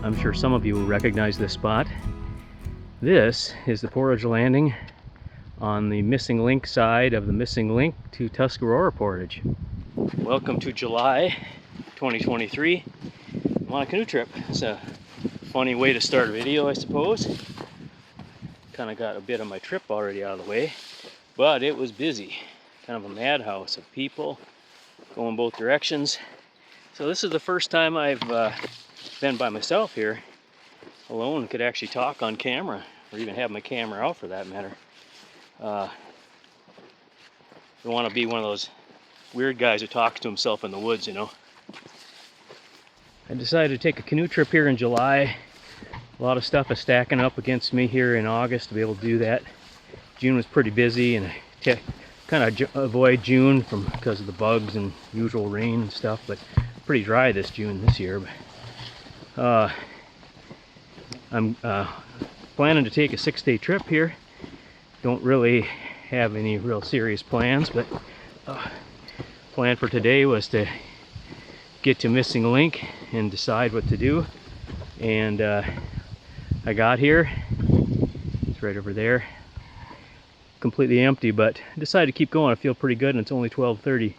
I'm sure some of you will recognize this spot. This is the portage landing on the Missing Link side of the Missing Link to Tuscarora Portage. Welcome to July 2023. I'm on a canoe trip. It's a funny way to start a video, I suppose. Kind of got a bit of my trip already out of the way, but it was busy. Kind of a madhouse of people going both directions. So this is the first time I've been by myself here, alone, could actually talk on camera, or even have my camera out for that matter. Don't want to be one of those weird guys who talks to himself in the woods, you know. I decided to take a canoe trip here in July. A lot of stuff is stacking up against me here in August to be able to do that. June was pretty busy, and I kind of avoid June because of the bugs and usual rain and stuff, but pretty dry this June this year. But I'm planning to take a 6-day trip here. Don't really have any real serious plans, but plan for today was to get to Missing Link and decide what to do. And I got here, it's right over there, completely empty, but I decided to keep going. I feel pretty good, and it's only 12:30.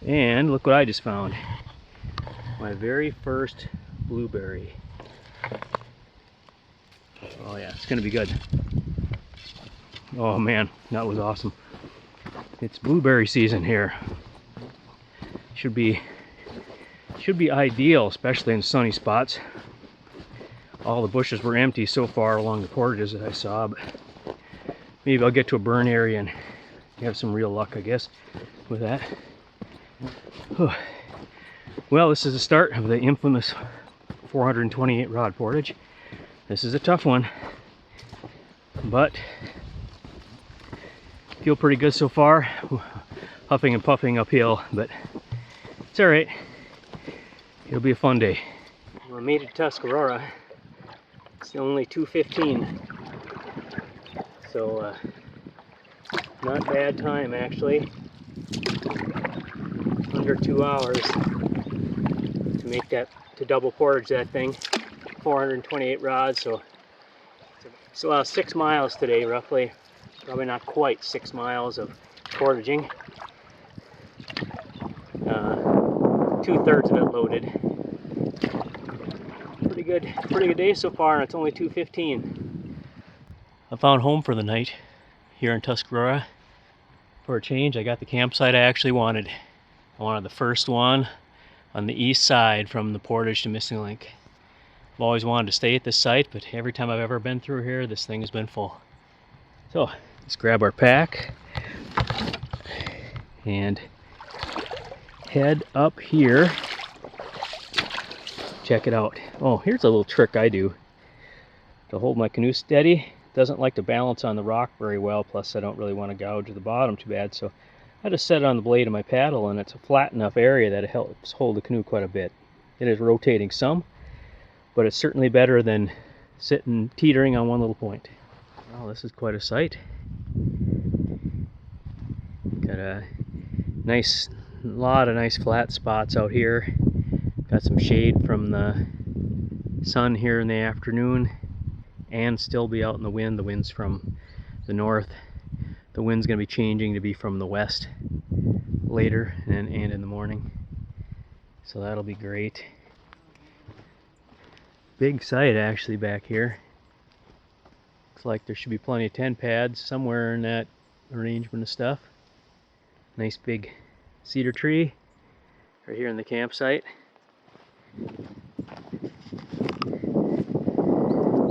And look what I just found. My very first blueberry. Oh yeah, it's gonna be good. Oh man, that was awesome. It's blueberry season here. Should be ideal, especially in sunny spots. All the bushes were empty so far along the portages that I saw, but maybe I'll get to a burn area and have some real luck, I guess, with that. Well, this is the start of the infamous 428 rod portage. This is a tough one, but feel pretty good so far. Huffing and puffing uphill, but it's all right. It'll be a fun day. Well, I made it to Tuscarora. It's only 2:15, so not bad time actually. Under 2 hours to make that, to double portage that thing. 428 rods, so it's about 6 miles today roughly. Probably not quite 6 miles of portaging. 2/3 of it loaded. Pretty good day so far, and it's only 2:15. I found home for the night here in Tuscarora. For a change, I got the campsite I actually wanted. I wanted the first one on the east side from the portage to Missing Link. I've always wanted to stay at this site, but every time I've ever been through here, this thing has been full. So let's grab our pack and head up here. Check it out. Oh, here's a little trick I do to hold my canoe steady. It doesn't like to balance on the rock very well, plus I don't really want to gouge the bottom too bad, so I just set it on the blade of my paddle, and it's a flat enough area that it helps hold the canoe quite a bit. It is rotating some, but it's certainly better than sitting teetering on one little point. Well, this is quite a sight. Got a lot of nice flat spots out here. Got some shade from the sun here in the afternoon, and still be out in the wind. The wind's from the north. The wind's going to be changing to be from the west later and in the morning. So that'll be great. Big site actually back here. Looks like there should be plenty of tent pads somewhere in that arrangement of stuff. Nice big cedar tree right here in the campsite.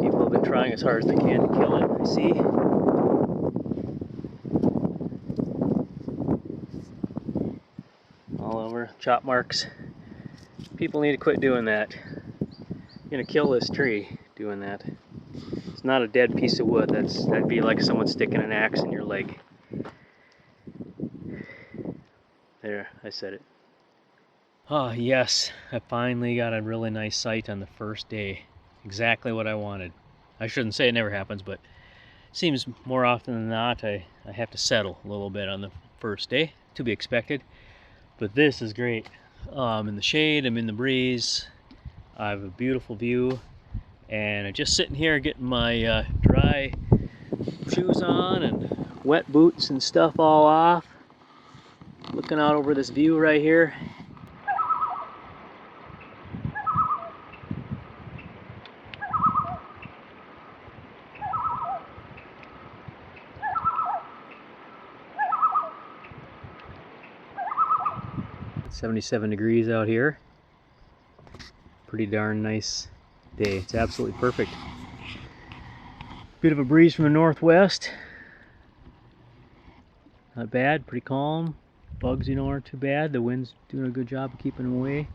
People have been trying as hard as they can to kill it, I see. All over, chop marks. People need to quit doing that. You're gonna kill this tree doing that. It's not a dead piece of wood. That'd be like someone sticking an axe in your leg. There, I said it. Oh yes, I finally got a really nice sight on the first day. Exactly what I wanted. I shouldn't say it never happens, but it seems more often than not I have to settle a little bit on the first day, to be expected. But this is great. I'm in the shade, I'm in the breeze. I have a beautiful view, and I'm just sitting here getting my dry shoes on and wet boots and stuff all off, looking out over this view right here. It's 77 degrees out here. Pretty darn nice day. It's absolutely perfect. Bit of a breeze from the northwest. Not bad, pretty calm. Bugs, aren't too bad. The wind's doing a good job of keeping them away.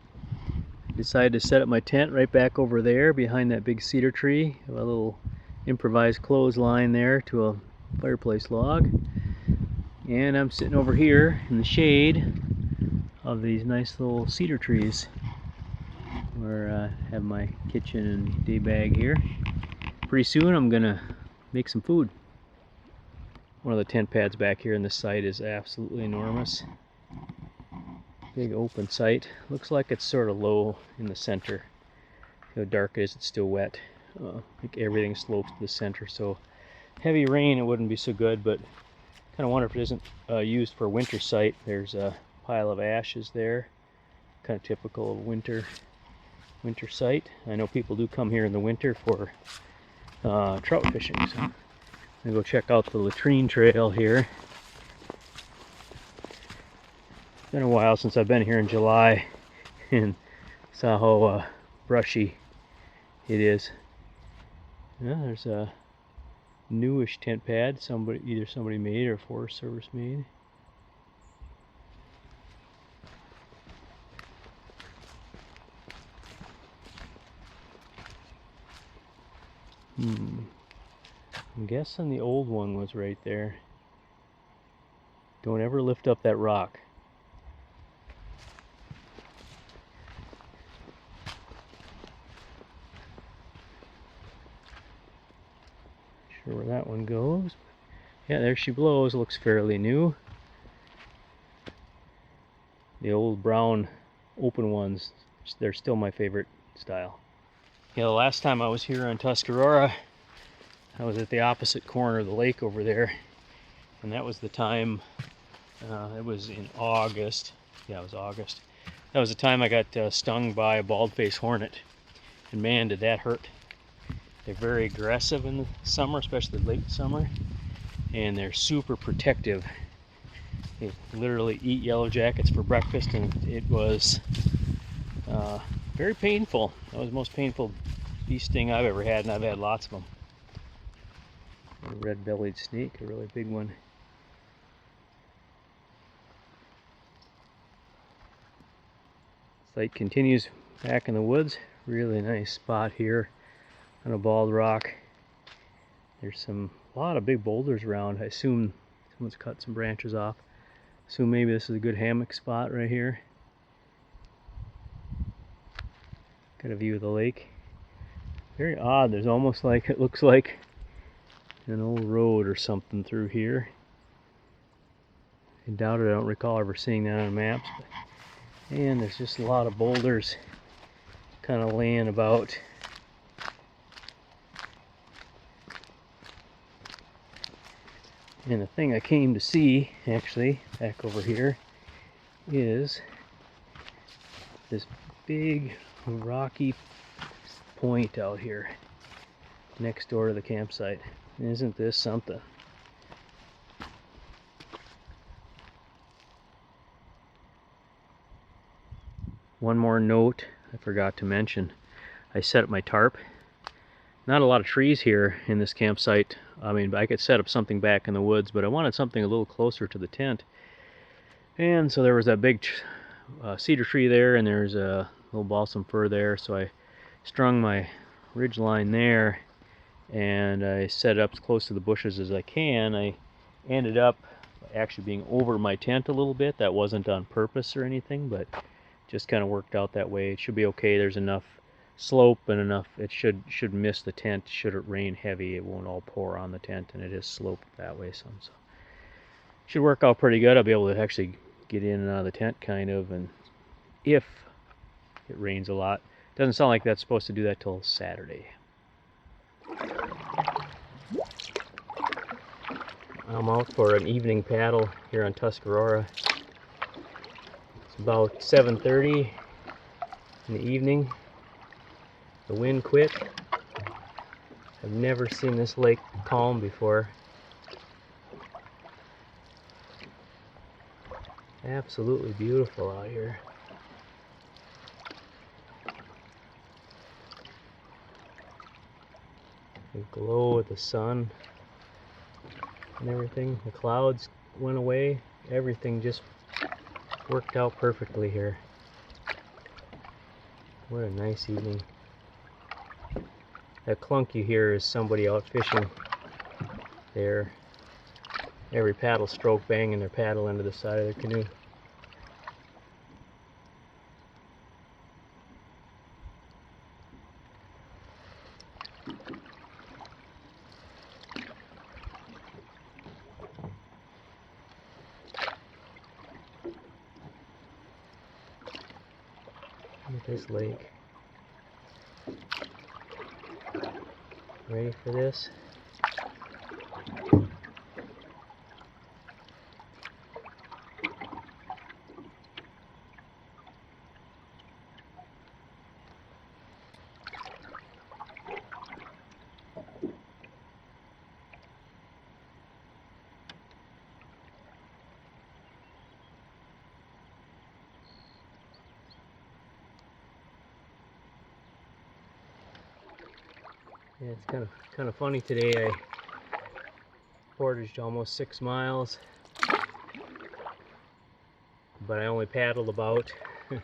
Decided to set up my tent right back over there behind that big cedar tree. A little improvised clothesline there to a fireplace log. And I'm sitting over here in the shade of these nice little cedar trees where I have my kitchen and day bag here. Pretty soon I'm gonna make some food. One of the tent pads back here in this site is absolutely enormous. Big open site. Looks like it's sort of low in the center. How dark it is, it's still wet. I think everything slopes to the center, so heavy rain it wouldn't be so good, but kind of wonder if it isn't used for a winter site. There's a pile of ashes there, kind of typical of winter site. I know people do come here in the winter for trout fishing, so I'm gonna go check out the latrine trail here. It's been a while since I've been here in July and saw how brushy it is. Yeah, there's a newish tent pad, either somebody made or Forest Service made. I'm guessing the old one was right there. Don't ever lift up that rock. Sure where that one goes. Yeah, there she blows. Looks fairly new. The old brown open ones, they're still my favorite style. Yeah, the last time I was here on Tuscarora, I was at the opposite corner of the lake over there, and that was the time, it was in August. Yeah, it was August. That was the time I got stung by a bald-faced hornet, and man, did that hurt. They're very aggressive in the summer, especially late summer, and they're super protective. They literally eat yellow jackets for breakfast, and it was very painful. That was the most painful bee sting I've ever had, and I've had lots of them. A red-bellied snake, a really big one. Site continues back in the woods. Really nice spot here on a bald rock. There's a lot of big boulders around. I assume someone's cut some branches off. So maybe this is a good hammock spot right here. Got a view of the lake. Very odd. There's almost like, it looks like an old road or something through here. I doubt it. I don't recall ever seeing that on maps. And there's just a lot of boulders kind of laying about. And the thing I came to see, actually, back over here, is this big rocky point out here next door to the campsite. Isn't this something? One more note I forgot to mention. I set up my tarp. Not a lot of trees here in this campsite. I mean, I could set up something back in the woods, but I wanted something a little closer to the tent. And so there was that big cedar tree there, and there's a little balsam fir there, so I strung my ridge line there, and I set it up as close to the bushes as I can. I ended up actually being over my tent a little bit. That wasn't on purpose or anything, but just kind of worked out that way. It should be okay. There's enough slope and enough, it should miss the tent. Should it rain heavy, it won't all pour on the tent, and it is sloped that way some, so should work out pretty good. I'll be able to actually get in and out of the tent kind of, and if it rains a lot, Doesn't sound like that's supposed to do that till Saturday. I'm out for an evening paddle here on Tuscarora. It's about 7:30 in the evening. The wind quit. I've never seen this lake calm before. Absolutely beautiful out here. The glow of the sun and everything. The clouds went away. Everything just worked out perfectly here. What a nice evening. That clunk you hear is somebody out fishing there. Every paddle stroke banging their paddle into the side of their canoe. Look at this lake. Ready for this? Yeah, it's kind of funny today. I portaged almost 6 miles, but I only paddled about a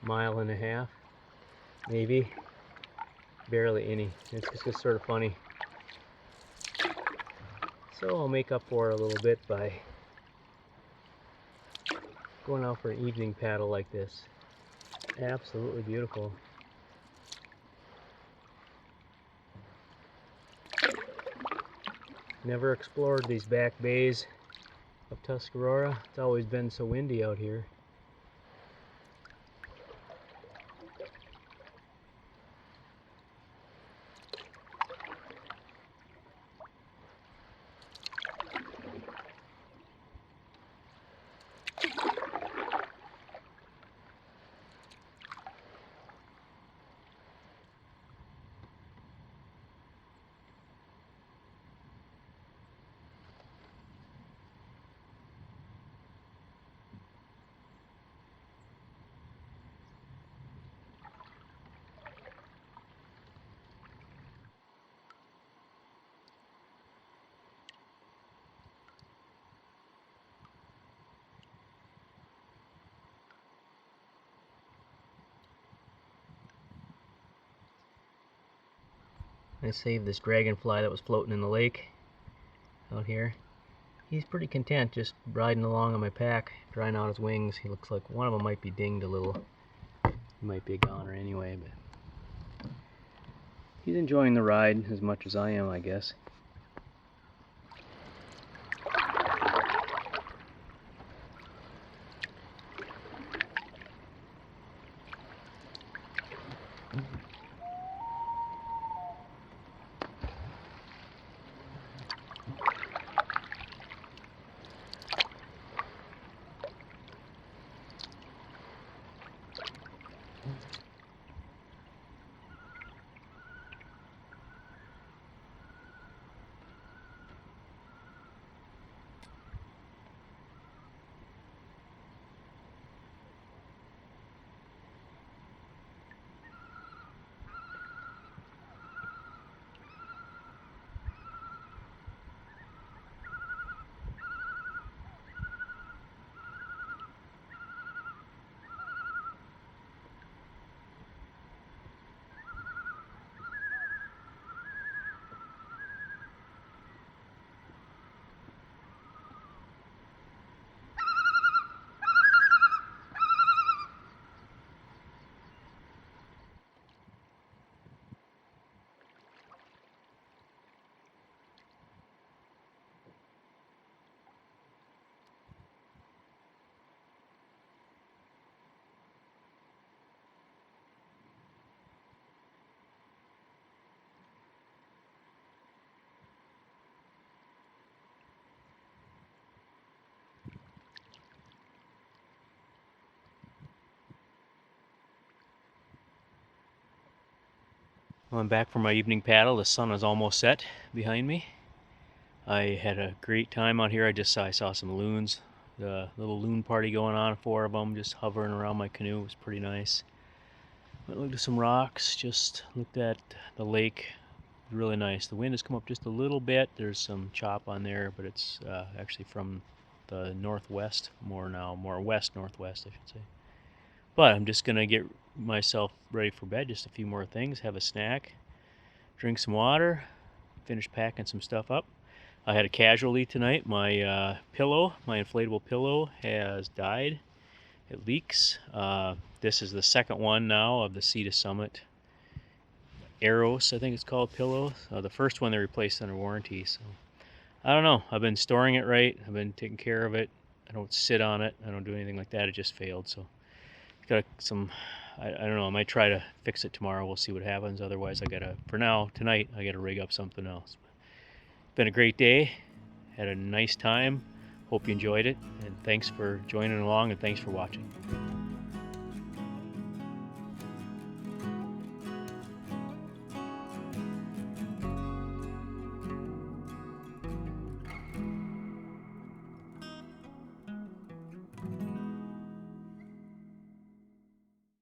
mile and a half, maybe, barely any. It's just sort of funny. So I'll make up for it a little bit by going out for an evening paddle like this. Absolutely beautiful. Never explored these back bays of Tuscarora. It's always been so windy out here. I saved this dragonfly that was floating in the lake out here. He's pretty content just riding along on my pack, drying out his wings. He looks like one of them might be dinged a little. He might be a goner anyway, but he's enjoying the ride as much as I am, I guess. Well, I'm back from my evening paddle. The sun is almost set behind me. I had a great time out here. I saw some loons. The little loon party going on, 4 of them just hovering around my canoe. It was pretty nice. Went and looked at some rocks, just looked at the lake. Really nice. The wind has come up just a little bit. There's some chop on there, but it's actually from the northwest, more west-northwest, I should say. But I'm just gonna get myself ready for bed. Just a few more things. Have a snack, drink some water, finish packing some stuff up. I had a casualty tonight. My pillow, my inflatable pillow, has died. It leaks. This is the second one now of the Sea to Summit Eros, I think it's called, pillow. The first one they replaced under warranty. So I don't know. I've been storing it right. I've been taking care of it. I don't sit on it. I don't do anything like that. It just failed. So got some. I don't know. I might try to fix it tomorrow. We'll see what happens. Otherwise, for now, tonight, I gotta rig up something else. It's been a great day. Had a nice time. Hope you enjoyed it. And thanks for joining along, and thanks for watching.